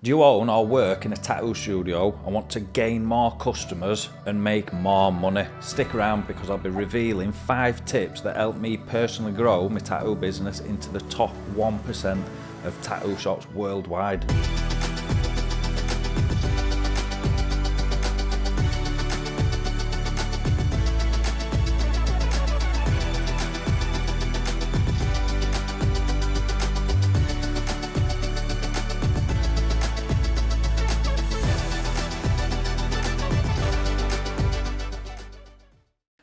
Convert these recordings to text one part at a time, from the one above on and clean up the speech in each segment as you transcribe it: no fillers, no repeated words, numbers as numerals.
Do you own or work in a tattoo studio and want to gain more customers and make more money? Stick around because I'll be revealing 5 tips that help me personally grow my tattoo business into the top 1% of tattoo shops worldwide.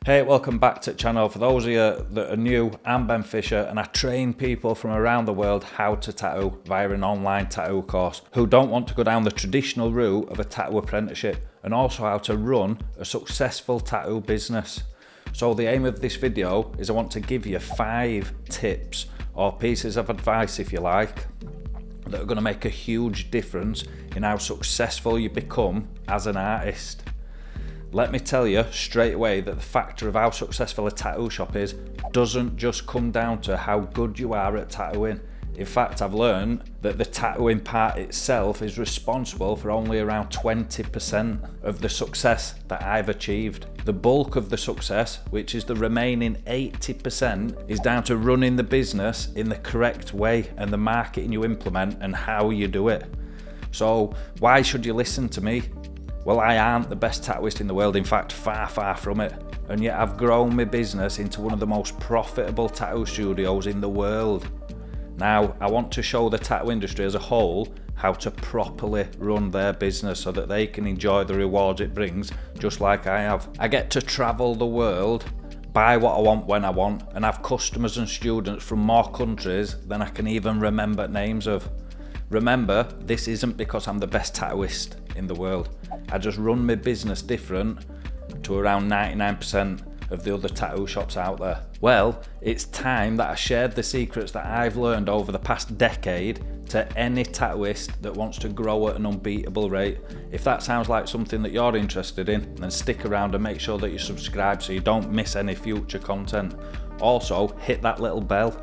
Hey, welcome back to the channel. For those of you that are new, I'm Ben Fisher and I train people from around the world how to tattoo via an online tattoo course who don't want to go down the traditional route of a tattoo apprenticeship, and also how to run a successful tattoo business. So the aim of this video is I want to give you 5 tips or pieces of advice, if you like, that are going to make a huge difference in how successful you become as an artist. Let me tell you straight away that the factor of how successful a tattoo shop is doesn't just come down to how good you are at tattooing. In fact, I've learned that the tattooing part itself is responsible for only around 20% of the success that I've achieved. The bulk of the success, which is the remaining 80%, is down to running the business in the correct way and the marketing you implement and how you do it. So why should you listen to me? Well, I aren't the best tattooist in the world, in fact, far from it. And yet I've grown my business into one of the most profitable tattoo studios in the world. Now, I want to show the tattoo industry as a whole how to properly run their business so that they can enjoy the rewards it brings, just like I have. I get to travel the world, buy what I want when I want, and have customers and students from more countries than I can even remember names of. Remember, this isn't because I'm the best tattooist in the world. I just run my business different to around 99% of the other tattoo shops out there. Well, it's time that I shared the secrets that I've learned over the past decade to any tattooist that wants to grow at an unbeatable rate. If that sounds like something that you're interested in, then stick around and make sure that you subscribe so you don't miss any future content. Also, hit that little bell.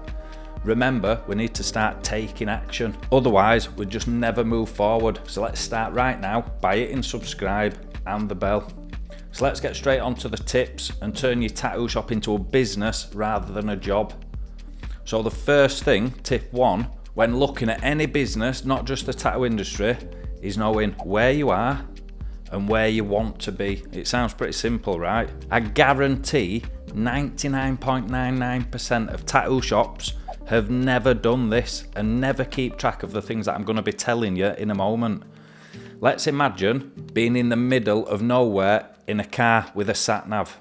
Remember, we need to start taking action. Otherwise, we'll just never move forward. So let's start right now by hitting subscribe and the bell. So let's get straight onto the tips and turn your tattoo shop into a business rather than a job. So the first thing, tip 1, when looking at any business, not just the tattoo industry, is knowing where you are and where you want to be. It sounds pretty simple, right? I guarantee 99.99% of tattoo shops have never done this and never keep track of the things that I'm going to be telling you in a moment. Let's imagine being in the middle of nowhere in a car with a sat-nav.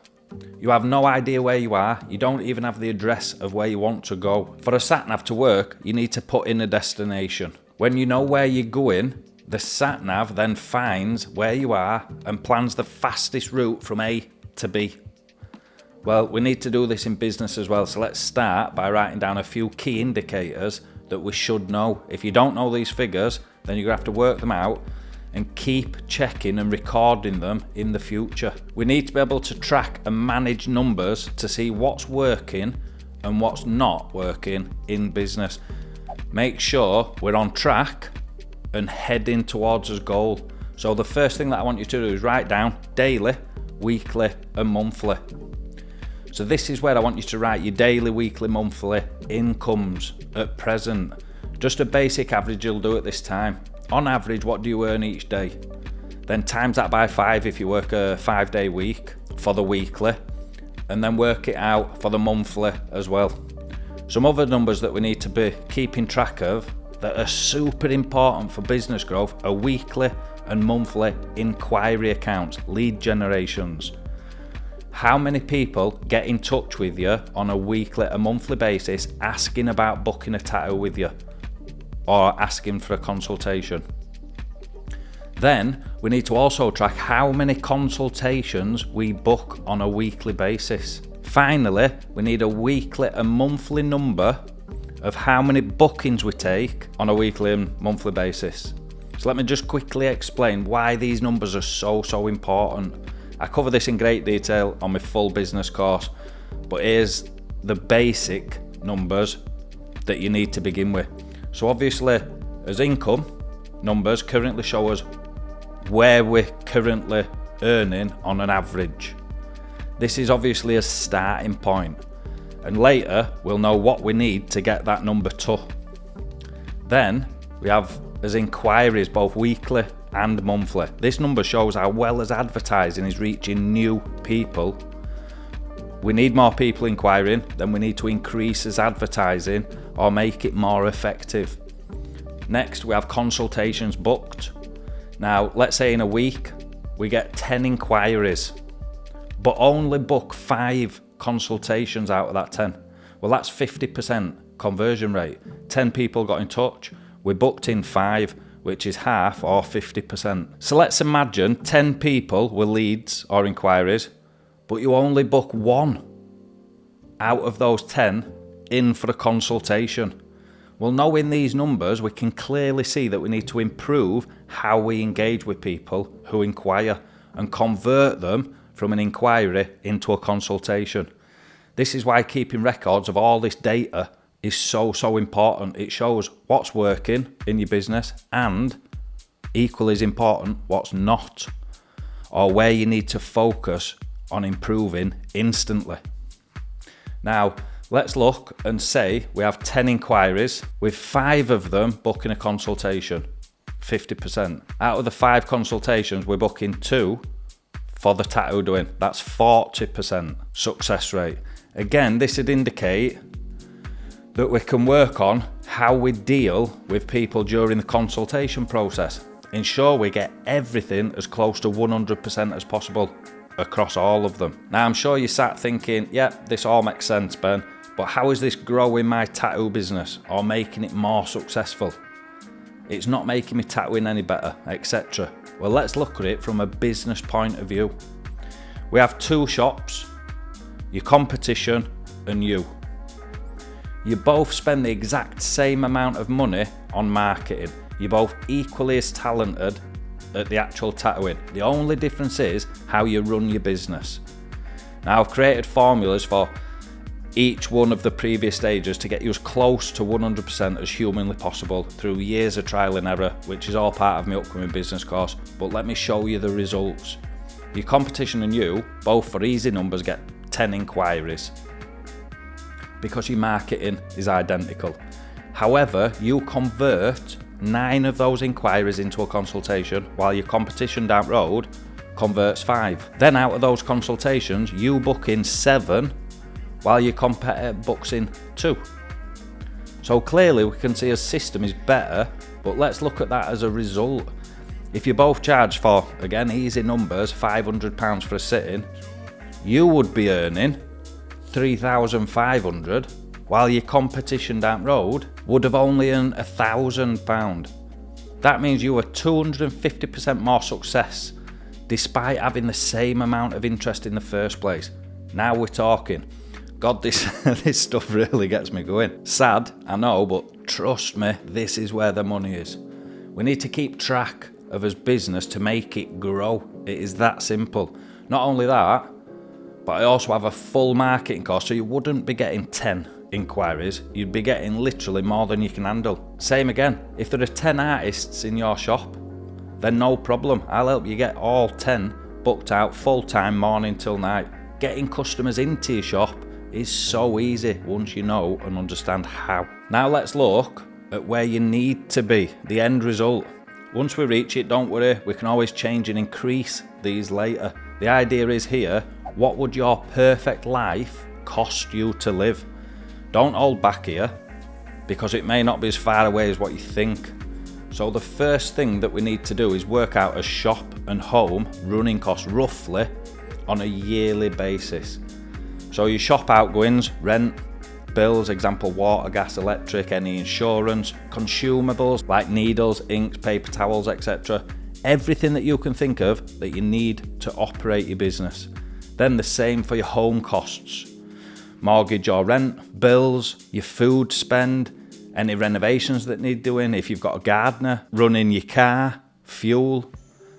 You have no idea where you are, you don't even have the address of where you want to go. For a sat-nav to work, you need to put in a destination. When you know where you're going, the sat-nav then finds where you are and plans the fastest route from A to B. Well, we need to do this in business as well, so let's start by writing down a few key indicators that we should know. If you don't know these figures, then you're going to have to work them out and keep checking and recording them in the future. We need to be able to track and manage numbers to see what's working and what's not working in business. Make sure we're on track and heading towards a goal. So the first thing that I want you to do is write down daily, weekly and monthly. So this is where I want you to write your daily, weekly, monthly incomes at present. Just a basic average you'll do at this time. On average, what do you earn each day? Then times that by 5 if you work a 5-day week for the weekly, and then work it out for the monthly as well. Some other numbers that we need to be keeping track of that are super important for business growth are weekly and monthly inquiry accounts, lead generations. How many people get in touch with you on a weekly and monthly basis asking about booking a tattoo with you or asking for a consultation? Then we need to also track how many consultations we book on a weekly basis. Finally, we need a weekly and monthly number of how many bookings we take on a weekly and monthly basis. So let me just quickly explain why these numbers are so important. I cover this in great detail on my full business course, but here's the basic numbers that you need to begin with. So obviously, as income, numbers currently show us where we're currently earning on an average. This is obviously a starting point, and later we'll know what we need to get that number to. Then we have as inquiries both weekly and monthly. This number shows how well as advertising is reaching new people. We need more people inquiring, then we need to increase as advertising or make it more effective. Next, we have consultations booked. Now, let's say in a week, we get 10 inquiries, but only book 5 consultations out of that 10. Well, that's 50% conversion rate. 10 people got in touch, we booked in 5, which is half or 50%. So let's imagine 10 people were leads or inquiries, but you only book 1 out of those 10 in for a consultation. Well, knowing these numbers, we can clearly see that we need to improve how we engage with people who inquire and convert them from an inquiry into a consultation. This is why keeping records of all this data is so important. It shows what's working in your business and, equally as important, what's not, or where you need to focus on improving instantly. Now, let's look and say we have 10 inquiries with 5 of them booking a consultation, 50%. Out of the 5 consultations, we're booking 2 for the tattoo doing. That's 40% success rate. Again, this would indicate that we can work on how we deal with people during the consultation process. Ensure we get everything as close to 100% as possible across all of them. Now, I'm sure you sat thinking, yeah, this all makes sense, Ben, but how is this growing my tattoo business or making it more successful? It's not making me tattooing any better, etc. Well, let's look at it from a business point of view. We have 2 shops, your competition and you. You both spend the exact same amount of money on marketing. You're both equally as talented at the actual tattooing. The only difference is how you run your business. Now, I've created formulas for each one of the previous stages to get you as close to 100% as humanly possible through years of trial and error, which is all part of my upcoming business course. But let me show you the results. Your competition and you, both for easy numbers, get 10 inquiries because your marketing is identical. However, you convert 9 of those inquiries into a consultation, while your competition down the road converts 5. Then out of those consultations, you book in 7, while your competitor books in 2. So clearly we can see a system is better, but let's look at that as a result. If you both charge for, again, easy numbers, £500 for a sitting, you would be earning £3,500, while your competition down the road would have only earned £1,000. That means you were 250% more success, despite having the same amount of interest in the first place. Now we're talking. God, this stuff really gets me going. Sad, I know, but trust me, this is where the money is. We need to keep track of his business to make it grow. It is that simple. Not only that, but I also have a full marketing course, so you wouldn't be getting 10 inquiries, you'd be getting literally more than you can handle. Same again, if there are 10 artists in your shop, then no problem, I'll help you get all 10 booked out full time, morning till night. Getting customers into your shop is so easy once you know and understand how. Now let's look at where you need to be, the end result. Once we reach it, don't worry, we can always change and increase these later. The idea is here, what would your perfect life cost you to live? Don't hold back here, because it may not be as far away as what you think. So the first thing that we need to do is work out a shop and home running costs roughly on a yearly basis. So your shop outgoings, rent, bills, example water, gas, electric, any insurance, consumables like needles, inks, paper towels, etc. Everything that you can think of that you need to operate your business. Then the same for your home costs. Mortgage or rent, bills, your food spend, any renovations that need doing, if you've got a gardener, running your car, fuel.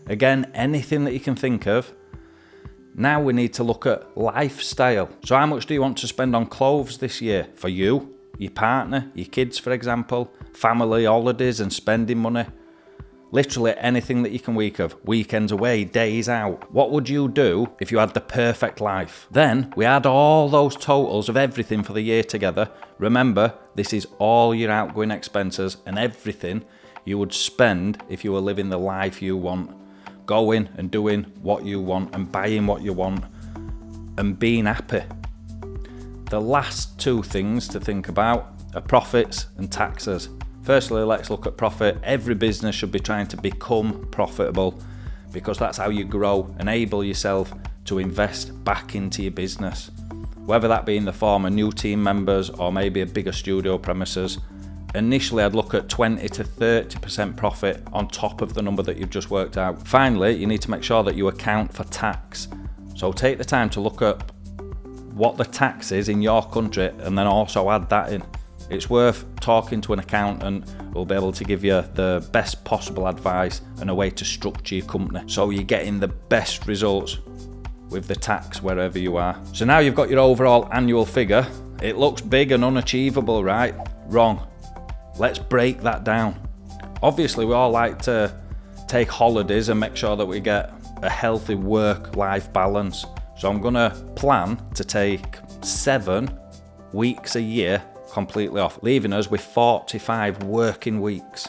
Again, anything that you can think of. Now we need to look at lifestyle. So how much do you want to spend on clothes this year? For you, your partner, your kids, for example, family holidays and spending money. Literally anything that you can think of. Weekends away, days out. What would you do if you had the perfect life? Then we add all those totals of everything for the year together. Remember, this is all your outgoing expenses and everything you would spend if you were living the life you want. Going and doing what you want and buying what you want and being happy. The last two things to think about are profits and taxes. Firstly, let's look at profit. Every business should be trying to become profitable because that's how you grow, enable yourself to invest back into your business. Whether that be in the form of new team members or maybe a bigger studio premises. Initially, I'd look at 20 to 30% profit on top of the number that you've just worked out. Finally, you need to make sure that you account for tax. So take the time to look at what the tax is in your country and then also add that in. It's worth talking to an accountant who'll be able to give you the best possible advice and a way to structure your company so you're getting the best results with the tax wherever you are. So now you've got your overall annual figure. It looks big and unachievable, right? Wrong. Let's break that down. Obviously, we all like to take holidays and make sure that we get a healthy work-life balance. So I'm gonna plan to take 7 weeks a year completely off, leaving us with 45 working weeks.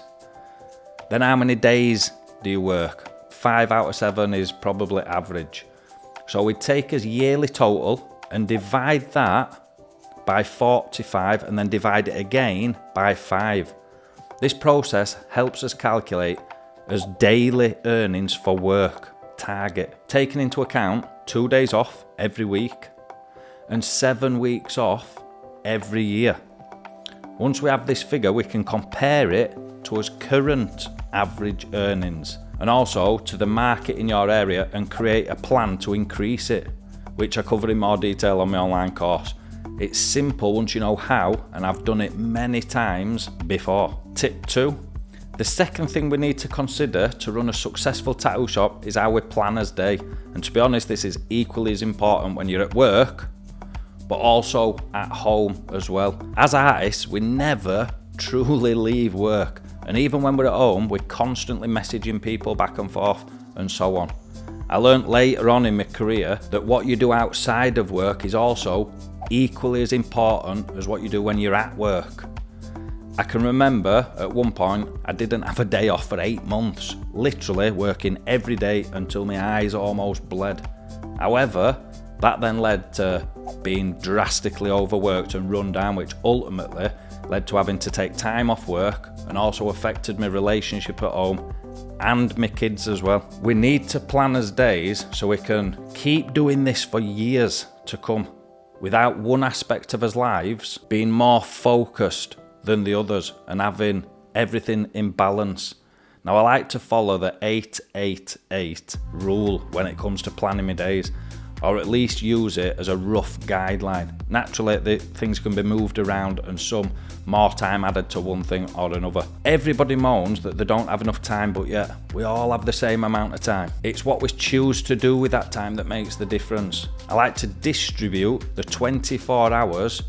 Then how many days do you work? 5 out of 7 is probably average. So we take a yearly total and divide that by 45 and then divide it again by 5. This process helps us calculate as daily earnings for work target, taking into account 2 days off every week and 7 weeks off every year. Once we have this figure, we can compare it to our current average earnings and also to the market in your area and create a plan to increase it, which I cover in more detail on my online course. It's simple once you know how, and I've done it many times before. Tip 2. The second thing we need to consider to run a successful tattoo shop is our planner's day. And to be honest, this is equally as important when you're at work, but also at home as well. As artists, we never truly leave work. And even when we're at home, we're constantly messaging people back and forth and so on. I learned later on in my career that what you do outside of work is also equally as important as what you do when you're at work. I can remember at one point I didn't have a day off for 8 months, literally working every day until my eyes almost bled. However, that then led to being drastically overworked and run down, which ultimately led to having to take time off work and also affected my relationship at home and my kids as well. We need to plan as days so we can keep doing this for years to come without one aspect of our lives being more focused than the others and having everything in balance. Now, I like to follow the 8-8-8 rule when it comes to planning my days, or at least use it as a rough guideline. Naturally, the things can be moved around and some more time added to one thing or another. Everybody moans that they don't have enough time, but yet we all have the same amount of time. It's what we choose to do with that time that makes the difference. I like to distribute the 24 hours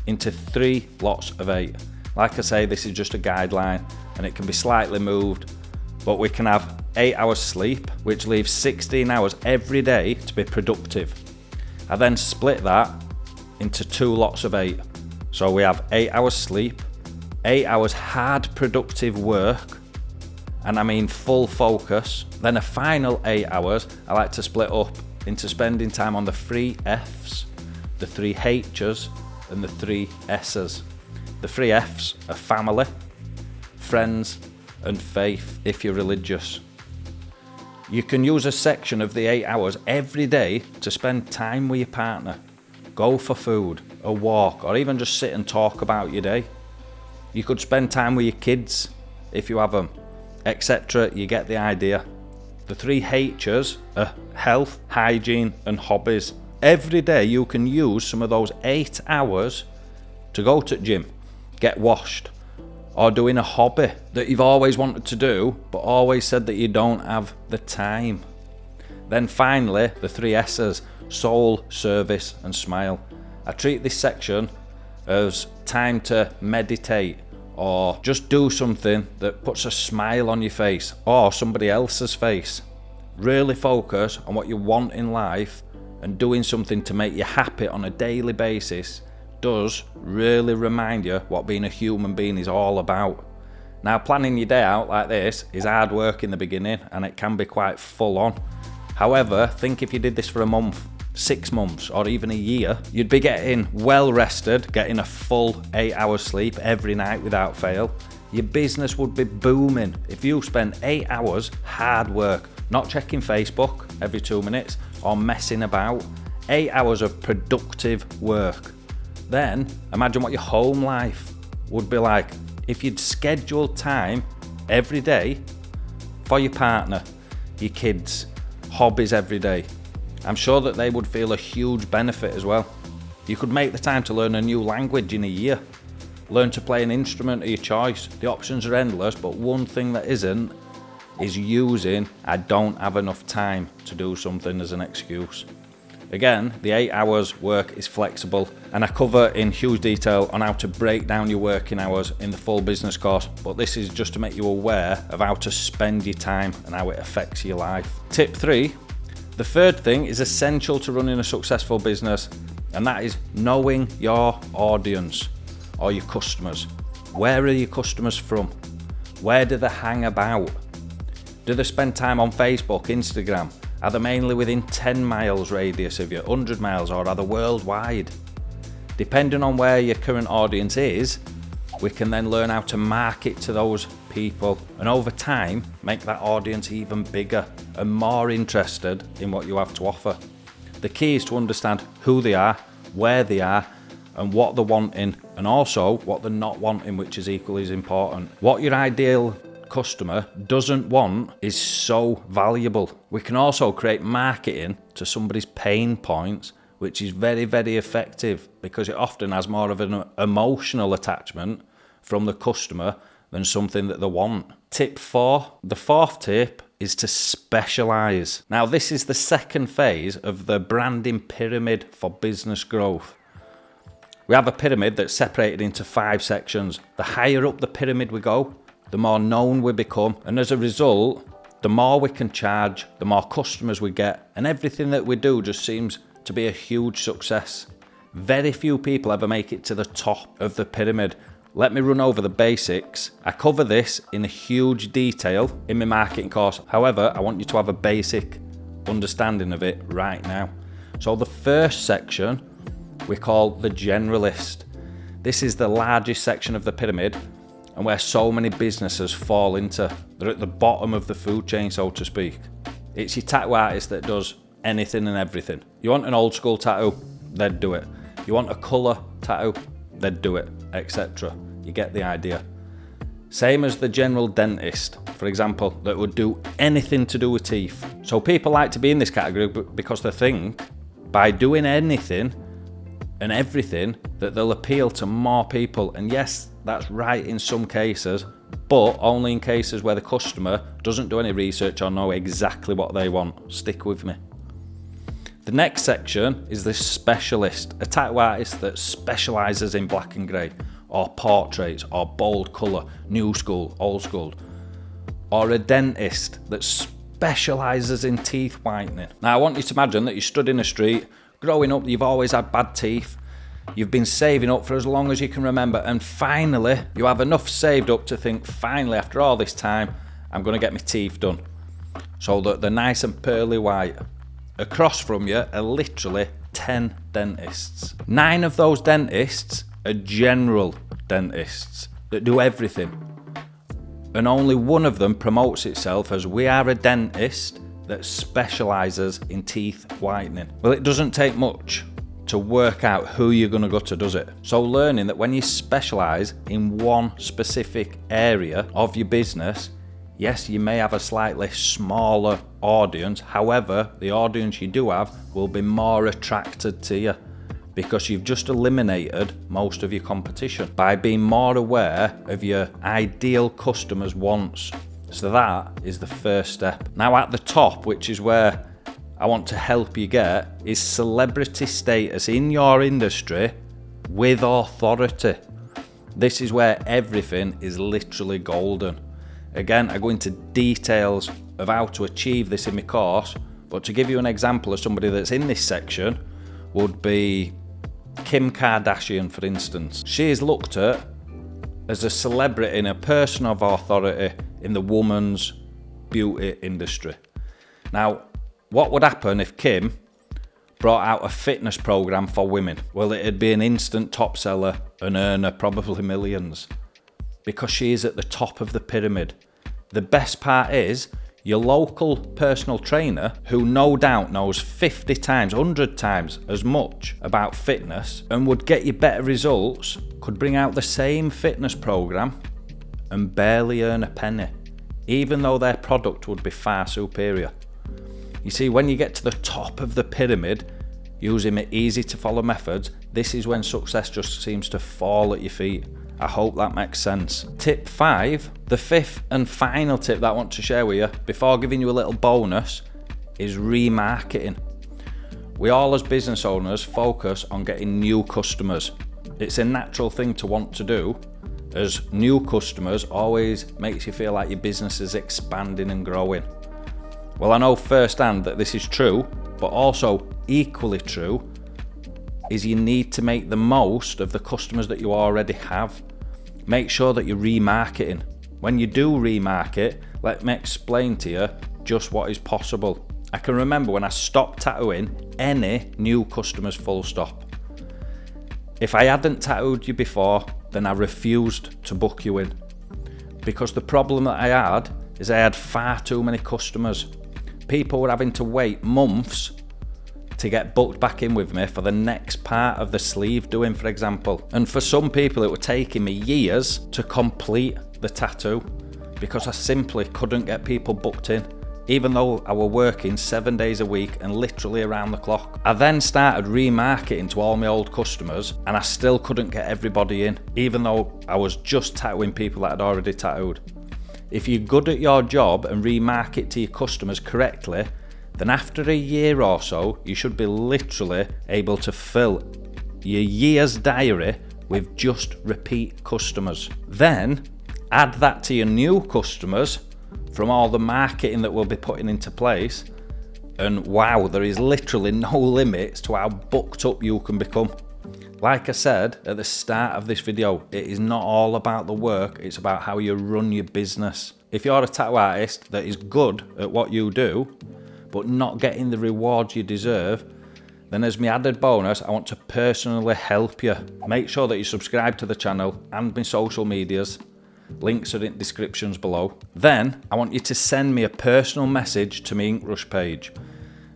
into 3 lots of 8. Like I say, this is just a guideline and it can be slightly moved, but we can have 8 hours sleep, which leaves 16 hours every day to be productive. I then split that into 2 lots of 8. So we have 8 hours sleep, 8 hours hard productive work, and I mean full focus. Then a final 8 hours I like to split up into spending time on the 3 F's, the 3 H's, and the 3 S's. The 3 F's are family, friends, and faith if you're religious. You can use a section of the 8 hours every day to spend time with your partner. Go for food, a walk, or even just sit and talk about your day. You could spend time with your kids if you have them, etc. You get the idea. The 3 H's are health, hygiene, and hobbies. Every day you can use some of those 8 hours to go to the gym, get washed, or doing a hobby that you've always wanted to do but always said that you don't have the time. Then finally, the 3 S's, soul, service, and smile. I treat this section as time to meditate, or just do something that puts a smile on your face or somebody else's face. Really focus on what you want in life, and doing something to make you happy on a daily basis does really remind you what being a human being is all about. Now, planning your day out like this is hard work in the beginning and it can be quite full on. However, think if you did this for a month, 6 months, or even a year, you'd be getting well rested, getting a full 8 hours sleep every night without fail. Your business would be booming if you spent 8 hours hard work, not checking Facebook every 2 minutes or messing about. 8 hours of productive work. Then imagine what your home life would be like if you'd scheduled time every day for your partner, your kids, hobbies every day. I'm sure that they would feel a huge benefit as well. You could make the time to learn a new language in a year, learn to play an instrument of your choice. The options are endless, but one thing that isn't is using "I don't have enough time to do something" as an excuse. Again, the 8 hours work is flexible, and I cover in huge detail on how to break down your working hours in the full business course, but this is just to make you aware of how to spend your time and how it affects your life. Tip 3, the third thing is essential to running a successful business, and that is knowing your audience or your customers. Where are your customers from? Where do they hang about? Do they spend time on Facebook, Instagram? Are they mainly within 10 miles radius of you, 100 miles, or are they worldwide? Depending on where your current audience is, we can then learn how to market to those people, and over time make that audience even bigger and more interested in what you have to offer. The key is to understand who they are, where they are, and what they're wanting, and also what they're not wanting, which is equally as important. What your ideal customer doesn't want is so valuable. We can also create marketing to somebody's pain points, which is very, very effective because it often has more of an emotional attachment from the customer than something that they want. Tip 4, the fourth tip is to specialize. Now, this is the second phase of the branding pyramid for business growth. We have a pyramid that's separated into 5 sections. The higher up the pyramid we go, the more known we become, and as a result, the more we can charge, the more customers we get, and everything that we do just seems to be a huge success. Very few people ever make it to the top of the pyramid. Let me run over the basics. I cover this in a huge detail in my marketing course. However, I want you to have a basic understanding of it right now. So the first section we call the generalist. This is the largest section of the pyramid, and where so many businesses fall into. They're at the bottom of the food chain, so to speak. It's your tattoo artist that does anything and everything. You want an old school tattoo? They'd do it. You want a colour tattoo? They'd do it, etc. You get the idea. Same as the general dentist, for example, that would do anything to do with teeth. So people like to be in this category because they think by doing anything and everything that they'll appeal to more people. And yes, that's right in some cases, but only in cases where the customer doesn't do any research or know exactly what they want. Stick with me. The next section is the specialist, a tattoo artist that specialises in black and grey, or portraits, or bold colour, new school, old school. Or a dentist that specialises in teeth whitening. Now I want you to imagine that you stood in a street. Growing up, you've always had bad teeth. You've been saving up for as long as you can remember, and finally, you have enough saved up to think, finally, after all this time, I'm going to get my teeth done so that they're nice and pearly white. Across from you are literally 10 dentists. 9 of those dentists are general dentists that do everything. And only one of them promotes itself as "we are a dentist that specialises in teeth whitening." Well, it doesn't take much to work out who you're going to go to, does it? So learning that when you specialise in one specific area of your business, yes, you may have a slightly smaller audience. However, the audience you do have will be more attracted to you because you've just eliminated most of your competition by being more aware of your ideal customers' wants. So that is the first step. Now at the top, which is where I want to help you get, is celebrity status in your industry with authority. This is where everything is literally golden. Again, I go into details of how to achieve this in my course, but to give you an example of somebody that's in this section would be Kim Kardashian, for instance. She is looked at as a celebrity and a person of authority in the woman's beauty industry. Now, what would happen if Kim brought out a fitness program for women? Well, it'd be an instant top seller and earn her probably millions, because she is at the top of the pyramid. The best part is, your local personal trainer, who no doubt knows 50 times, 100 times as much about fitness and would get you better results, could bring out the same fitness program and barely earn a penny, even though their product would be far superior. You see, when you get to the top of the pyramid, using easy to follow methods, this is when success just seems to fall at your feet. I hope that makes sense. Tip 5, the fifth and final tip that I want to share with you before giving you a little bonus, is remarketing. We all as business owners focus on getting new customers. It's a natural thing to want to do, as new customers always makes you feel like your business is expanding and growing. Well, I know firsthand that this is true, but also equally true is you need to make the most of the customers that you already have. Make sure that you're remarketing. When you do remarket, let me explain to you just what is possible. I can remember when I stopped tattooing any new customers, full stop. If I hadn't tattooed you before, then I refused to book you in. Because the problem that I had is I had far too many customers. People were having to wait months to get booked back in with me for the next part of the sleeve doing, for example. And for some people it was taking me years to complete the tattoo because I simply couldn't get people booked in, even though I were working 7 days a week and literally around the clock. I then started remarketing to all my old customers and I still couldn't get everybody in, even though I was just tattooing people that had already tattooed. If you're good at your job and remarket to your customers correctly, then after a year or so, you should be literally able to fill your year's diary with just repeat customers. Then add that to your new customers from all the marketing that we'll be putting into place, and wow, there is literally no limits to how booked up you can become. Like I said at the start of this video, it is not all about the work, it's about how you run your business. If you're a tattoo artist that is good at what you do, but not getting the rewards you deserve, then as my added bonus, I want to personally help you. Make sure that you subscribe to the channel and my social medias. Links are in descriptions below. Then I want you to send me a personal message to my Inkrush page.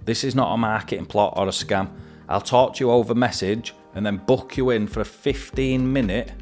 This is not a marketing plot or a scam. I'll talk to you over message and then book you in for a 15-minute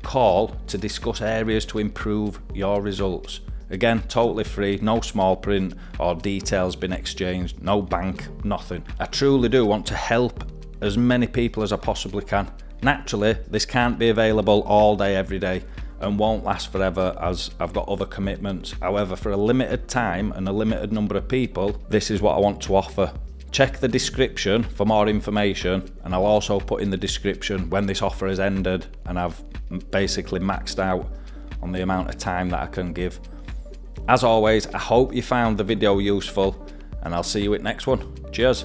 call to discuss areas to improve your results. Again, totally free, no small print or details been exchanged, no bank, nothing. I truly do want to help as many people as I possibly can. Naturally, this can't be available all day, every day, and won't last forever as I've got other commitments. However, for a limited time and a limited number of people, this is what I want to offer. Check the description for more information, and I'll also put in the description when this offer has ended and I've basically maxed out on the amount of time that I can give. As always, I hope you found the video useful, and I'll see you at next one. Cheers.